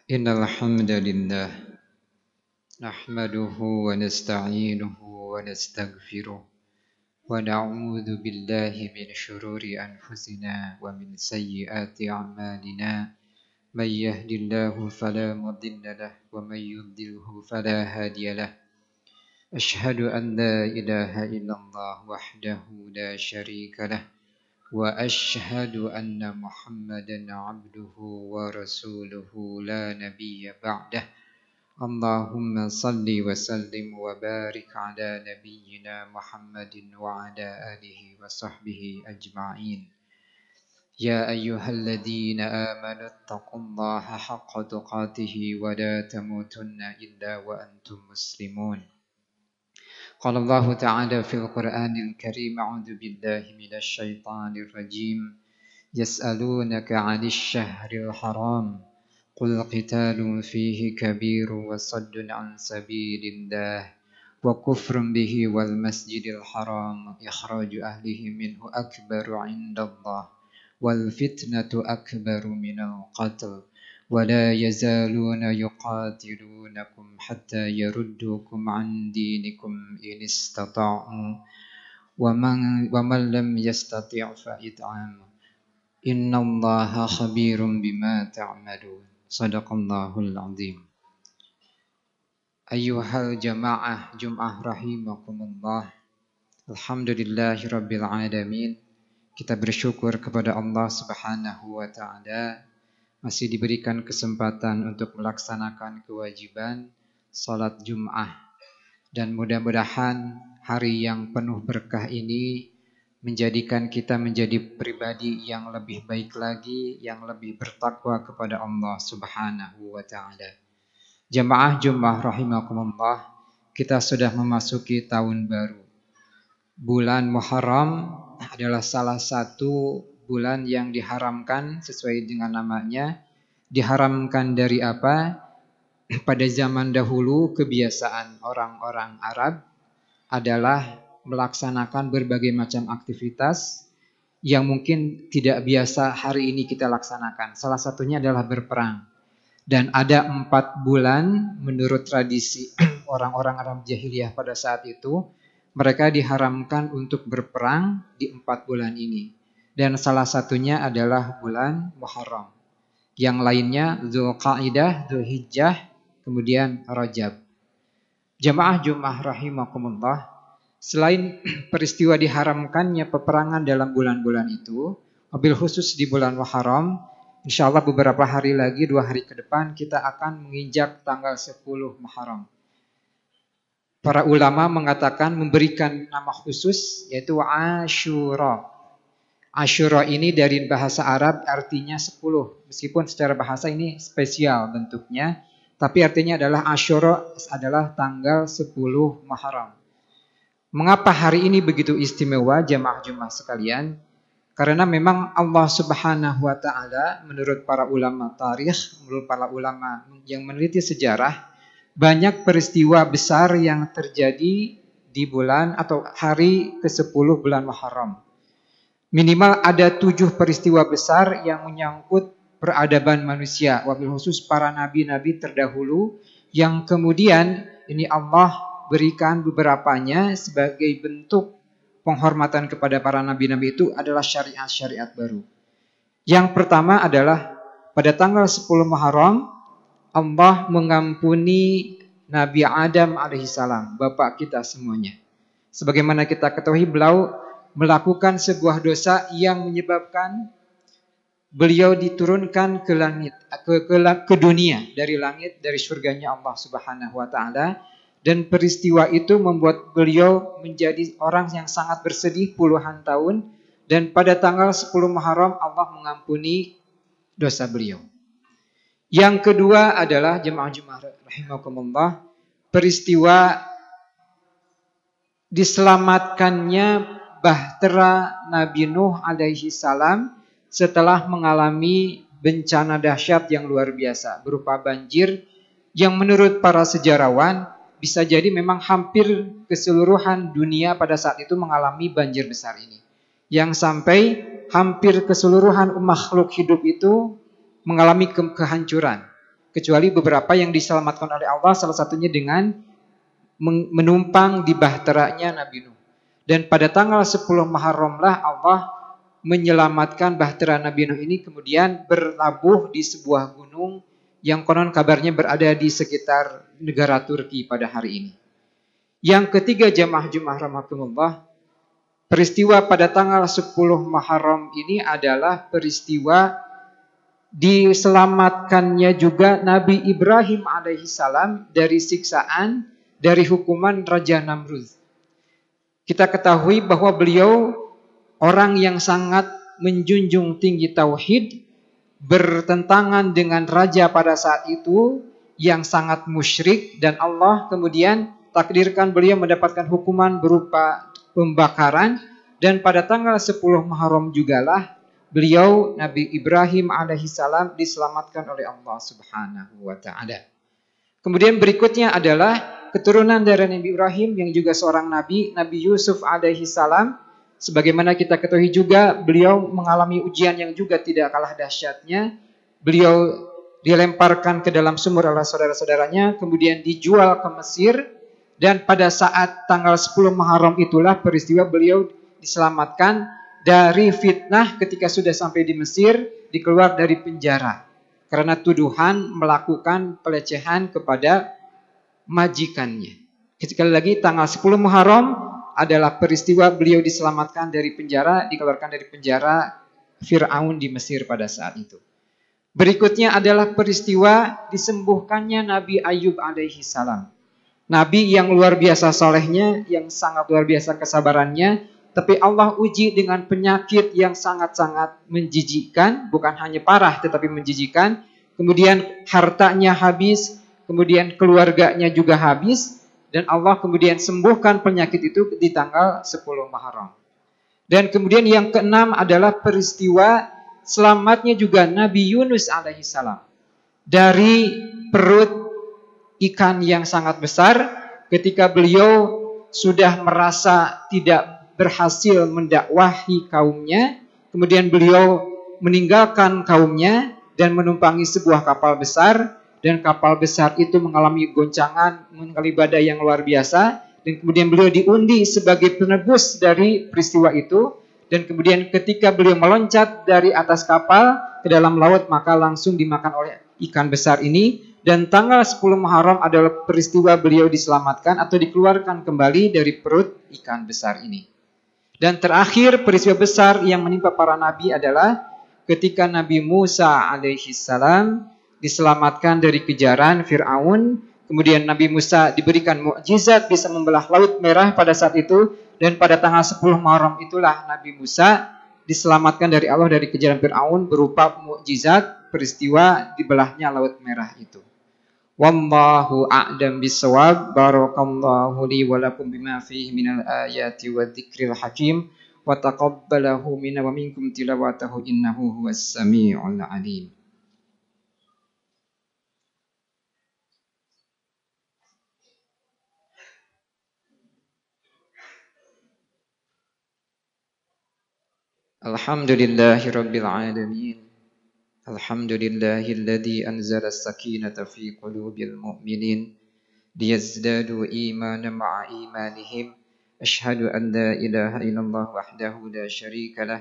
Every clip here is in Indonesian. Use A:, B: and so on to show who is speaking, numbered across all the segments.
A: إن الحمد لله نحمده ونستعينه ونستغفره ونعوذ بالله من شرور أنفسنا ومن سيئات أعمالنا من يهد الله فلا مضل له ومن يضلله فلا هادي له أشهد أن لا إله إلا الله وحده لا شريك له وأشهد أن محمدا عبده ورسوله لا نبي بعده اللهم صل وسلم وبارك على نبينا محمد وعلى آله وصحبه أجمعين يا أيها الذين آمنوا اتقوا الله حق تقاته ولا تموتن إلا وأنتم مسلمون قال الله تعالى في القرآن الكريم أعوذ بالله من الشيطان الرجيم يسألونك عن الشهر الحرام قل قتال فيه كبير وصد عن سبيل الله وكفر به والمسجد الحرام إخراج أهله منه أكبر عند الله والفتنة أكبر من القتل ولا يزالون يقاتلونكم حتى يردوكم عن دينكم إن استطاعوا ومن لم يستطع فإطعام إن الله خبير بما تعملون صدق الله العظيم أيها الجماعة جمعة رحمكم الله Alhamdulillahi Rabbil Alamin. Kita bersyukur kepada Allah Subhanahu wa Ta'ala masih diberikan kesempatan untuk melaksanakan kewajiban salat Jum'ah. Dan mudah-mudahan hari yang penuh berkah ini menjadikan kita menjadi pribadi yang lebih baik lagi, yang lebih bertakwa kepada Allah Subhanahu wa Ta'ala. Jamaah Jum'ah rahimakumullah, kita sudah memasuki tahun baru. Bulan Muharram adalah salah satu bulan yang diharamkan sesuai dengan namanya. Diharamkan dari apa? Pada zaman dahulu kebiasaan orang-orang Arab adalah melaksanakan berbagai macam aktivitas yang mungkin tidak biasa hari ini kita laksanakan. Salah satunya adalah berperang. Dan ada 4 bulan menurut tradisi orang-orang Arab jahiliyah pada saat itu, mereka diharamkan untuk berperang di 4 bulan ini. Dan salah satunya adalah bulan Muharram. Yang lainnya Dzulqa'dah, Dzulhijjah, kemudian Rajab. Jamaah Jum'ah rahimakumullah, selain peristiwa diharamkannya peperangan dalam bulan-bulan itu, wabil khusus di bulan Muharram, insyaallah beberapa hari lagi, 2 hari ke depan, kita akan menginjak tanggal 10 Muharram. Para ulama mengatakan memberikan nama khusus yaitu Asyura. Asyura ini dari bahasa Arab artinya 10. Meskipun secara bahasa ini spesial bentuknya, tapi artinya adalah Asyura adalah tanggal 10 Muharram. Mengapa hari ini begitu istimewa jamaah-jamaah sekalian? Karena memang Allah Subhanahu wa Ta'ala menurut para ulama tarikh, menurut para ulama yang meneliti sejarah, banyak peristiwa besar yang terjadi di bulan atau hari ke-10 bulan Muharram. Minimal ada 7 peristiwa besar yang menyangkut peradaban manusia, wabil khusus para nabi-nabi terdahulu, yang kemudian ini Allah berikan beberapanya sebagai bentuk penghormatan kepada para nabi-nabi itu adalah syariat-syariat baru. Yang pertama adalah pada tanggal 10 Muharram Allah mengampuni Nabi Adam alaihissalam, bapak kita semuanya. Sebagaimana kita ketahui, beliau melakukan sebuah dosa yang menyebabkan beliau diturunkan ke langit, ke dunia dari langit, dari surganya Allah Subhanahu wa Ta'ala. Dan peristiwa itu membuat beliau menjadi orang yang sangat bersedih puluhan tahun. Dan pada tanggal 10 Muharram Allah mengampuni dosa beliau. Yang kedua adalah jemaah-jemaah rahimakumullah, peristiwa diselamatkannya bahtera Nabi Nuh alaihi salam setelah mengalami bencana dahsyat yang luar biasa berupa banjir yang menurut para sejarawan bisa jadi memang hampir keseluruhan dunia pada saat itu mengalami banjir besar ini. Yang sampai hampir keseluruhan makhluk hidup itu mengalami kehancuran. kecuali beberapa yang diselamatkan oleh Allah, salah satunya dengan menumpang di bahteranya Nabi Nuh. Dan pada tanggal 10 Muharram lah Allah menyelamatkan bahtera Nabi Nuh ini, kemudian berlabuh di sebuah gunung yang konon kabarnya berada di sekitar negara Turki pada hari ini. Yang ketiga jamaah Jumat rahmatullah, peristiwa pada tanggal 10 Muharram ini adalah peristiwa diselamatkannya juga Nabi Ibrahim alaihissalam dari siksaan, dari hukuman Raja Namrud. Kita ketahui bahwa beliau orang yang sangat menjunjung tinggi tauhid, bertentangan dengan raja pada saat itu yang sangat musyrik, dan Allah kemudian takdirkan beliau mendapatkan hukuman berupa pembakaran. Dan pada tanggal 10 Muharram jugalah beliau Nabi Ibrahim alaihissalam diselamatkan oleh Allah Subhanahu wa taala. Kemudian berikutnya adalah keturunan dari Nabi Ibrahim yang juga seorang nabi, Nabi Yusuf alaihissalam. Sebagaimana kita ketahui juga, beliau mengalami ujian yang juga tidak kalah dahsyatnya. Beliau dilemparkan ke dalam sumur oleh saudara-saudaranya, kemudian dijual ke Mesir. Dan pada saat tanggal 10 Muharram itulah peristiwa beliau diselamatkan dari fitnah ketika sudah sampai di Mesir, dikeluar dari penjara karena tuduhan melakukan pelecehan kepada majikannya. Sekali lagi, tanggal 10 Muharram adalah peristiwa beliau diselamatkan dari penjara, dikeluarkan dari penjara Fir'aun di Mesir pada saat itu. Berikutnya adalah peristiwa disembuhkannya Nabi Ayub alaihi salam. Nabi yang luar biasa solehnya, yang sangat luar biasa kesabarannya, tapi Allah uji dengan penyakit yang sangat-sangat menjijikkan, bukan hanya parah tetapi menjijikkan. Kemudian hartanya habis, kemudian keluarganya juga habis, dan Allah kemudian sembuhkan penyakit itu di tanggal 10 Muharram. Dan kemudian yang keenam adalah peristiwa selamatnya juga Nabi Yunus alaihissalam dari perut ikan yang sangat besar ketika beliau sudah merasa tidak berhasil mendakwahi kaumnya. Kemudian beliau meninggalkan kaumnya dan menumpangi sebuah kapal besar. Dan kapal besar itu mengalami goncangan, mengalami badai yang luar biasa. Dan kemudian beliau diundi sebagai penebus dari peristiwa itu. Dan kemudian ketika beliau meloncat dari atas kapal ke dalam laut, maka langsung dimakan oleh ikan besar ini. Dan tanggal 10 Muharram adalah peristiwa beliau diselamatkan atau dikeluarkan kembali dari perut ikan besar ini. Dan terakhir peristiwa besar yang menimpa para nabi adalah ketika Nabi Musa alaihissalam diselamatkan dari kejaran Fir'aun. Kemudian Nabi Musa diberikan mukjizat bisa membelah Laut Merah pada saat itu. Dan pada tanggal 10 Muharram itulah Nabi Musa diselamatkan dari Allah dari kejaran Fir'aun berupa mukjizat peristiwa dibelahnya Laut Merah itu. Wallahu a'lam bissawab. Barakallahu li wa lakum bima fihi minal ayati wa dzikril hakim wa taqabbalahu minna wa minkum tilawatahu innahu huwas samiul alim. Alhamdulillahi rabbil alamin. Alhamdulillahilladzi anzala as-sakinata fi qulubil mu'minin liyazdadu imanan ma'a imanihim. Ashhadu an la ilaha illallah wahdahu la syarika lah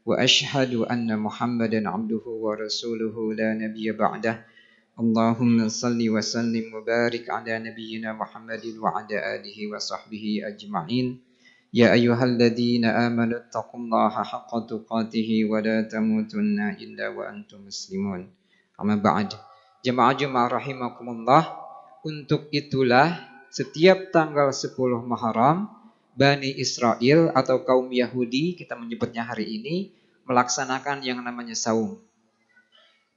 A: wa ashhadu anna Muhammadan 'abduhu wa rasuluhu la nabiyya ba'dah. Allahumma salli wa sallim wa barik ala nabiyyina Muhammadin wa ala alihi wa sahbihi ajma'in. Ya ayyuhalladzina amanu taqullaha haqqa tuqatih wa la tamutunna illa wa antum muslimun. Amma ba'd. Jamaah Jumat rahimakumullah, untuk itulah setiap tanggal 10 Muharram Bani Israel atau kaum Yahudi, kita menyebutnya hari ini, melaksanakan yang namanya saum.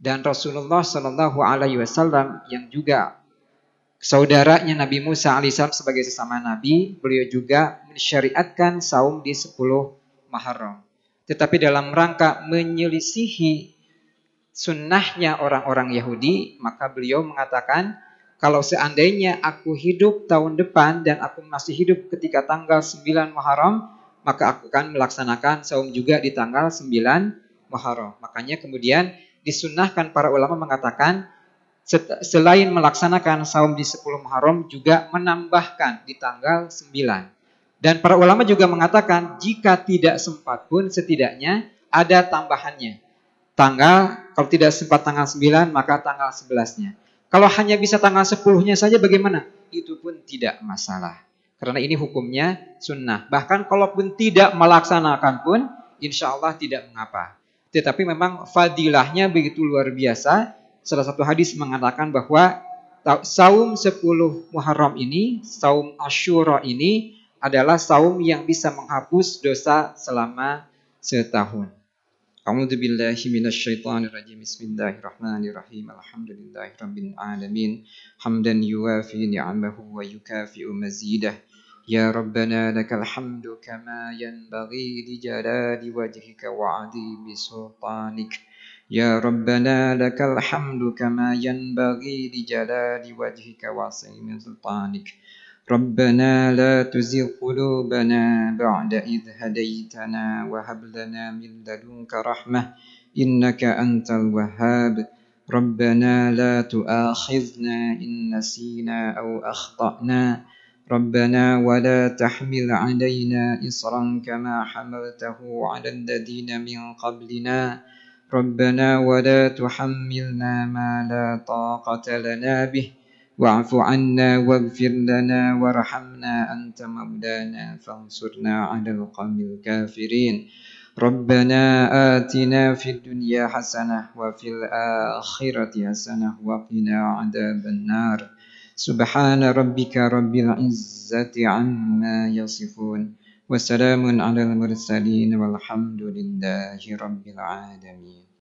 A: Dan Rasulullah Shallallahu alaihi wasallam yang juga saudaranya Nabi Musa alaihissalam sebagai sesama nabi, beliau juga mensyariatkan saum di 10 Muharram. Tetapi dalam rangka menyelisihi sunnahnya orang-orang Yahudi, maka beliau mengatakan, kalau seandainya aku hidup tahun depan dan aku masih hidup ketika tanggal 9 Muharram, maka aku akan melaksanakan saum juga di tanggal 9 Muharram. Makanya kemudian disunnahkan, para ulama mengatakan selain melaksanakan saum di 10 Muharram juga menambahkan di tanggal 9. Dan para ulama juga mengatakan jika tidak sempat pun setidaknya ada tambahannya. Kalau tidak sempat tanggal 9 maka tanggal 11-nya. Kalau hanya bisa tanggal 10-nya saja bagaimana? Itu pun tidak masalah. Karena ini hukumnya sunnah. Bahkan kalaupun tidak melaksanakan pun insya Allah tidak mengapa. Tetapi memang fadilahnya begitu luar biasa. Salah satu hadis mengatakan bahwa saum 10 Muharram ini, saum Asyura ini adalah saum yang bisa menghapus dosa selama setahun. A'udzu billahi minasyaitonir rajim. Bismillahirrahmanirrahim. Alhamdulillahirabbil alamin. Hamdan yuwafi ni'amahu wa yukafi'u mazidah. Ya Rabbana lakal hamdu kama yanbaghi li jalali wajhika wa 'azimi sultanik. Ya Rabbana lakal hamdu kama yanbaghi li jalali wajhika wa 'azimi sultanik. ربنا لا تزغ قلوبنا بعد إذ هديتنا وهب لنا من لدنك رحمة إنك أنت الوهاب ربنا لا تؤاخذنا إن نسينا أو أخطأنا ربنا ولا تحمل علينا إصرا كما حملته على الذين من قبلنا ربنا ولا تحملنا ما لا طاقة لنا به واعف عنا واغفر لنا وارحمنا أنت مولانا فانصرنا على القوم الكافرين ربنا آتنا في الدنيا حسنة وفي الآخرة حسنة وقنا عذاب النار سبحان ربك رب العزة عما يصفون وسلام على المرسلين والحمد لله رب العالمين.